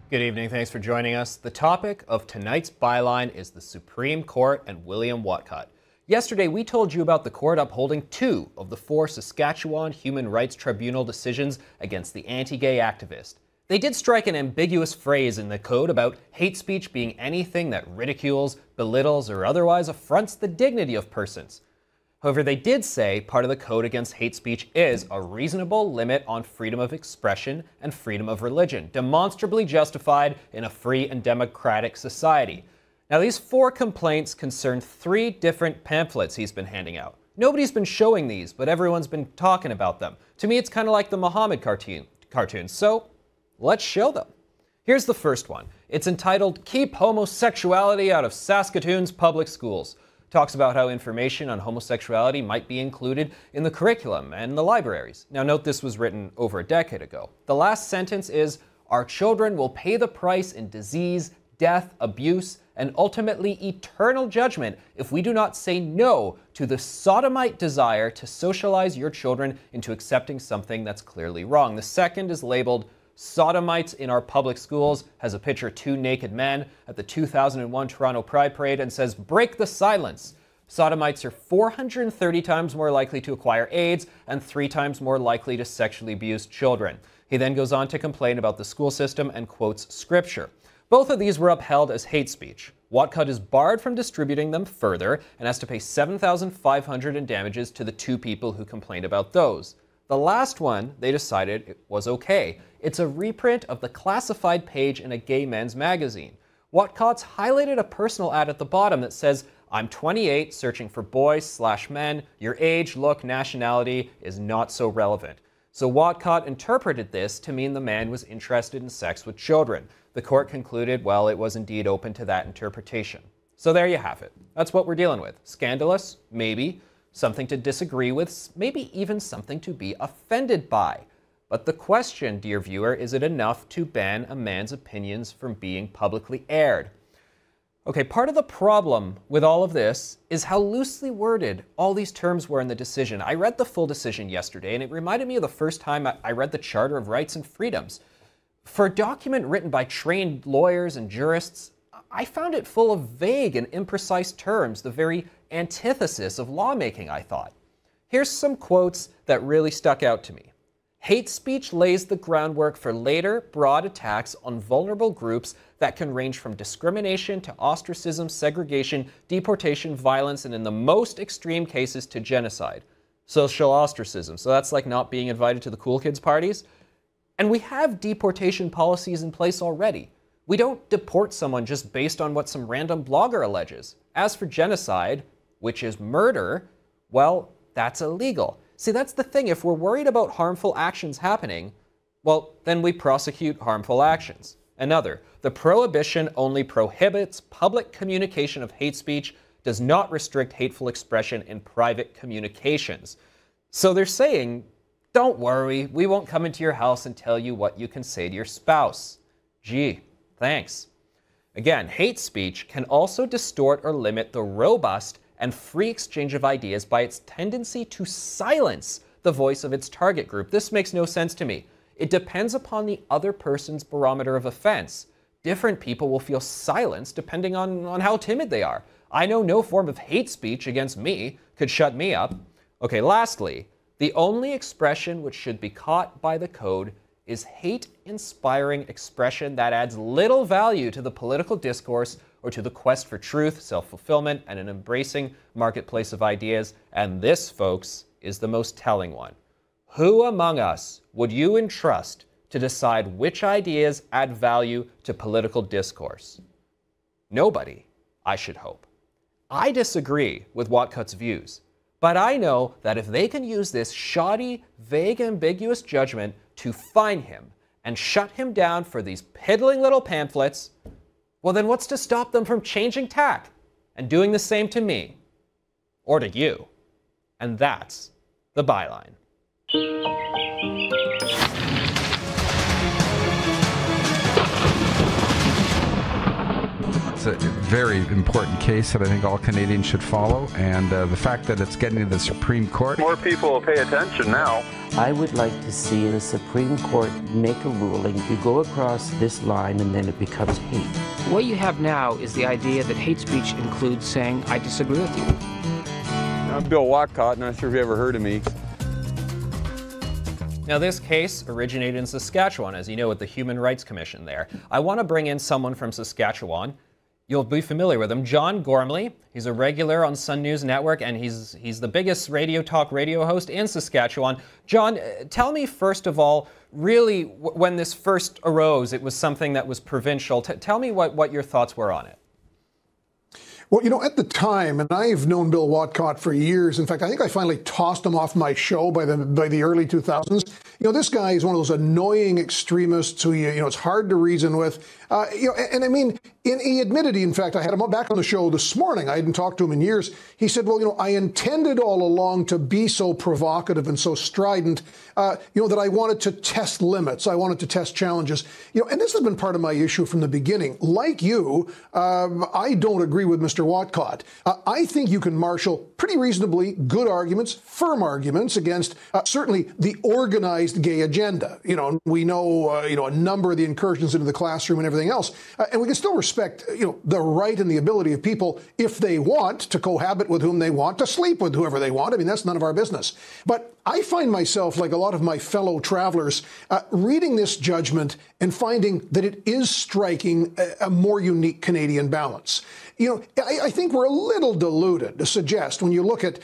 Good evening, thanks for joining us. The topic of tonight's byline is the Supreme Court and William Whatcott. Yesterday, we told you about the court upholding 2 of the 4 Saskatchewan Human Rights Tribunal decisions against the anti-gay activist. They did strike an ambiguous phrase in the code about hate speech being anything that ridicules, belittles, or otherwise affronts the dignity of persons. However, they did say part of the code against hate speech is a reasonable limit on freedom of expression and freedom of religion, demonstrably justified in a free and democratic society. Now, these 4 complaints concern 3 different pamphlets he's been handing out. Nobody's been showing these, but everyone's been talking about them. To me, it's kind of like the Muhammad cartoons, so let's show them. Here's the first one. It's entitled, "Keep Homosexuality Out of Saskatoon's Public Schools." Talks about how information on homosexuality might be included in the curriculum and the libraries. Now note this was written over a decade ago. The last sentence is, "Our children will pay the price in disease, death, abuse, and ultimately eternal judgment if we do not say no to the sodomite desire to socialize your children into accepting something that's clearly wrong." The second is labeled, "Sodomites in our public schools," has a picture of 2 naked men at the 2001 Toronto Pride Parade and says, "Break the silence. Sodomites are 430 times more likely to acquire AIDS and 3 times more likely to sexually abuse children." He then goes on to complain about the school system and quotes scripture. Both of these were upheld as hate speech. Whatcott is barred from distributing them further and has to pay $7,500 in damages to the 2 people who complained about those. The last one, they decided it was okay. It's a reprint of the classified page in a gay men's magazine. Whatcott's highlighted a personal ad at the bottom that says, "I'm 28, searching for boys/men. Your age, look, nationality is not so relevant." So Whatcott interpreted this to mean the man was interested in sex with children. The court concluded, well, it was indeed open to that interpretation. So there you have it. That's what we're dealing with. Scandalous? Maybe. Something to disagree with, maybe even something to be offended by. But the question, dear viewer, is it enough to ban a man's opinions from being publicly aired? Okay, part of the problem with all of this is how loosely worded all these terms were in the decision. I read the full decision yesterday, and it reminded me of the first time I read the Charter of Rights and Freedoms. For a document written by trained lawyers and jurists, I found it full of vague and imprecise terms, the very antithesis of lawmaking, I thought. Here's some quotes that really stuck out to me. "Hate speech lays the groundwork for later, broad attacks on vulnerable groups that can range from discrimination to ostracism, segregation, deportation, violence, and in the most extreme cases to genocide." Social ostracism, so that's like not being invited to the cool kids parties. And we have deportation policies in place already. We don't deport someone just based on what some random blogger alleges. As for genocide, which is murder, well, that's illegal. See, that's the thing. If we're worried about harmful actions happening, well, then we prosecute harmful actions. Another, "The prohibition only prohibits public communication of hate speech, does not restrict hateful expression in private communications." So they're saying, don't worry, we won't come into your house and tell you what you can say to your spouse. Gee, thanks. Again, hate speech can also distort or limit the robust and free exchange of ideas by its tendency to silence the voice of its target group. This makes no sense to me. It depends upon the other person's barometer of offense. Different people will feel silenced depending on how timid they are. I know no form of hate speech against me could shut me up. Okay, lastly, the only expression which should be caught by the code is hate-inspiring expression that adds little value to the political discourse or to the quest for truth, self-fulfillment, and an embracing marketplace of ideas. And this, folks, is the most telling one. Who among us would you entrust to decide which ideas add value to political discourse? Nobody, I should hope. I disagree with Whatcott's views, but I know that if they can use this shoddy, vague, ambiguous judgment to fine him and shut him down for these piddling little pamphlets, well then what's to stop them from changing tack and doing the same to me or to you? And that's the byline. So very important case that I think all Canadians should follow, and the fact that it's getting to the Supreme Court. More people will pay attention now. I would like to see the Supreme Court make a ruling. You go across this line and then it becomes hate. What you have now is the idea that hate speech includes saying, I disagree with you. I'm Bill Whatcott, not sure if you ever heard of me. Now, this case originated in Saskatchewan, as you know, with the Human Rights Commission there. I want to bring in someone from Saskatchewan. You'll be familiar with him, John Gormley. He's a regular on Sun News Network, and he's the biggest radio host in Saskatchewan. John, tell me, first of all, really, when this first arose, it was something that was provincial. Tell me what your thoughts were on it. Well, you know, at the time, and I've known Bill Whatcott for years. In fact, I think I finally tossed him off my show by the early 2000s. You know, this guy is one of those annoying extremists who, you know, it's hard to reason with. You know, and I mean, he admitted, in fact, I had him back on the show this morning. I hadn't talked to him in years. He said, well, you know, I intended all along to be so provocative and so strident, you know, that I wanted to test limits. I wanted to test challenges. You know, and this has been part of my issue from the beginning. Like you, I don't agree with Mr. Whatcott. I think you can marshal pretty reasonably good arguments, firm arguments against certainly the organized gay agenda. You know, we know, you know, a number of the incursions into the classroom and everything else. And we can still respect, you know, the right and the ability of people, if they want, to cohabit with whom they want, to sleep with whoever they want. I mean, that's none of our business. But I find myself, like a lot of my fellow travelers, reading this judgment and finding that it is striking a more unique Canadian balance. You know, I think we're a little deluded to suggest, when you look at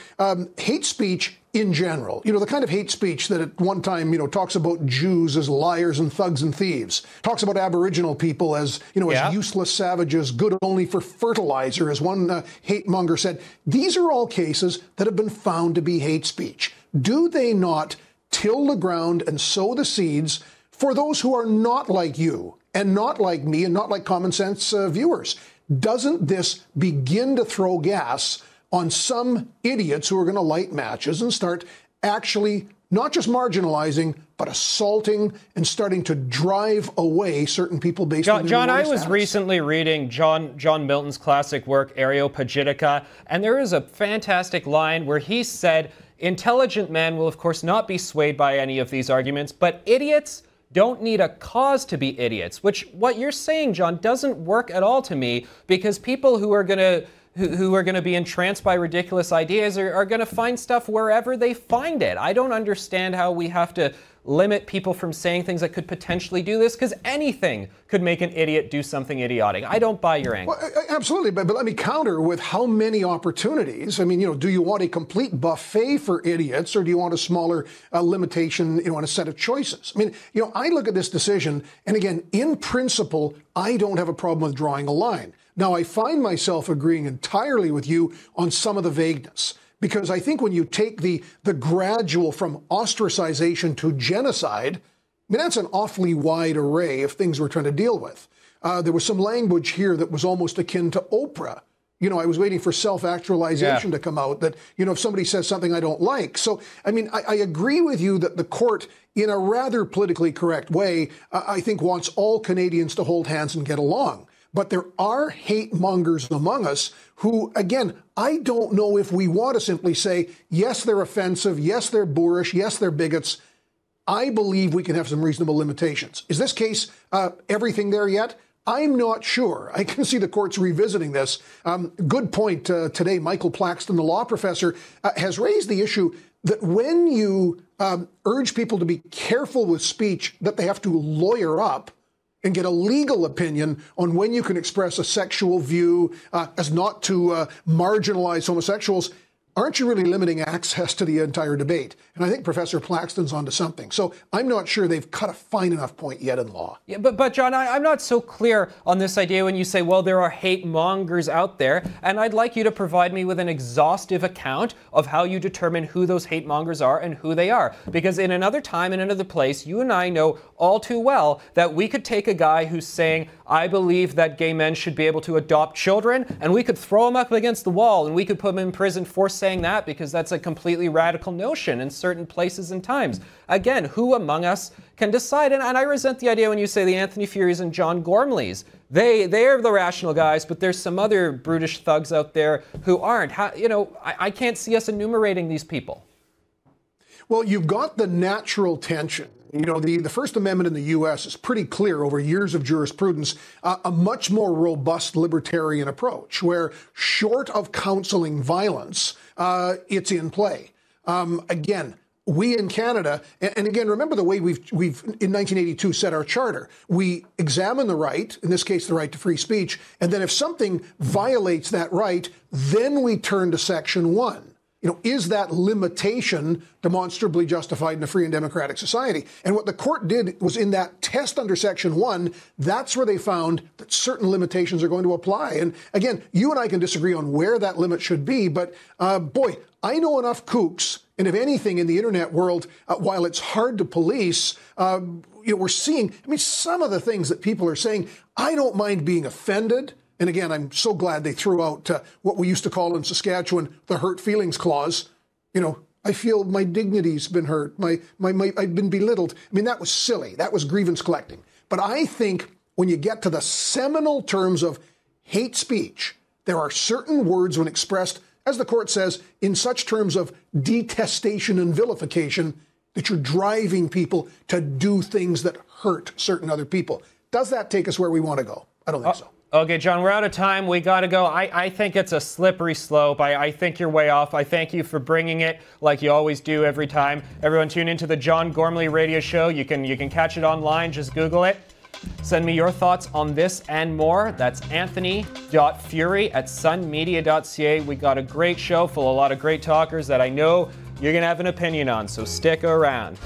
hate speech in general, you know, the kind of hate speech that at one time, you know, talks about Jews as liars and thugs and thieves, talks about Aboriginal people as, you know, as useless savages, good only for fertilizer, as one hate monger said. These are all cases that have been found to be hate speech. Do they not till the ground and sow the seeds for those who are not like you and not like me and not like common sense viewers? Doesn't this begin to throw gas on some idiots who are going to light matches and start actually not just marginalizing, but assaulting and starting to drive away certain people based on their John, I was status? recently reading John Milton's classic work, Areopagitica, and there is a fantastic line where he said, intelligent men will, of course, not be swayed by any of these arguments, but idiots don't need a cause to be idiots, which what you're saying, John, doesn't work at all to me, because people who are going to be entranced by ridiculous ideas are going to find stuff wherever they find it. I don't understand how we have to limit people from saying things that could potentially do this, because anything could make an idiot do something idiotic. I don't buy your angle. Well, absolutely, but let me counter with how many opportunities. I mean, you know, do you want a complete buffet for idiots, or do you want a smaller limitation, you know, on a set of choices? I mean, you know, I look at this decision, and again, in principle, I don't have a problem with drawing a line. Now, I find myself agreeing entirely with you on some of the vagueness, because I think when you take the gradual from ostracization to genocide, I mean, that's an awfully wide array of things we're trying to deal with. There was some language here that was almost akin to Oprah. You know, I was waiting for self-actualization to come out, that, you know, if somebody says something I don't like. So, I mean, I agree with you that the court, in a rather politically correct way, I think wants all Canadians to hold hands and get along. But there are hate mongers among us who, again, I don't know if we want to simply say, yes, they're offensive, yes, they're boorish, yes, they're bigots. I believe we can have some reasonable limitations. Is this case everything there yet? I'm not sure. I can see the courts revisiting this. Good point today. Michael Plaxton, the law professor, has raised the issue that when you urge people to be careful with speech, that they have to lawyer up and get a legal opinion on when you can express a sexual view as not to marginalize homosexuals, aren't you really limiting access to the entire debate? And I think Professor Plaxton's onto something. So I'm not sure they've cut a fine enough point yet in law. Yeah, but John, I'm not so clear on this idea when you say, well, there are hate mongers out there, and I'd like you to provide me with an exhaustive account of how you determine who those hate mongers are and who they are. Because in another time, in another place, you and I know all too well that we could take a guy who's saying, I believe that gay men should be able to adopt children, and we could throw him up against the wall, and we could put him in prison for saying that, because that's a completely radical notion in certain places and times. Again, who among us can decide. And I resent the idea when you say the Anthony Furys and John Gormleys. They're the rational guys, but there's some other brutish thugs out there who aren't. I can't see us enumerating these people. Well, you've got the natural tension. The First Amendment in the U.S. is pretty clear over years of jurisprudence, a much more robust libertarian approach, where short of counseling violence, it's in play. Again, we in Canada, and again, remember the way we've in 1982 set our charter. We examine the right, in this case, the right to free speech, and then if something violates that right, then we turn to Section 1. Is that limitation demonstrably justified in a free and democratic society? And what the court did was in that test under Section 1, that's where they found that certain limitations are going to apply. And again, you and I can disagree on where that limit should be, but boy, I know enough kooks, and if anything in the internet world, while it's hard to police, we're seeing, some of the things that people are saying, I don't mind being offended. And again, I'm so glad they threw out what we used to call in Saskatchewan the hurt feelings clause. I feel my dignity's been hurt. I've been belittled. That was silly. That was grievance collecting. But I think when you get to the seminal terms of hate speech, there are certain words when expressed, as the court says, in such terms of detestation and vilification, that you're driving people to do things that hurt certain other people. Does that take us where we want to go? I don't think so. Okay, John, we're out of time. We got to go. I think it's a slippery slope. I think you're way off. I thank you for bringing it like you always do every time. Everyone tune into the John Gormley radio show. You can catch it online. Just Google it. Send me your thoughts on this and more. That's anthony.fury@sunmedia.ca. We got a great show full of a lot of great talkers that I know you're going to have an opinion on, so stick around.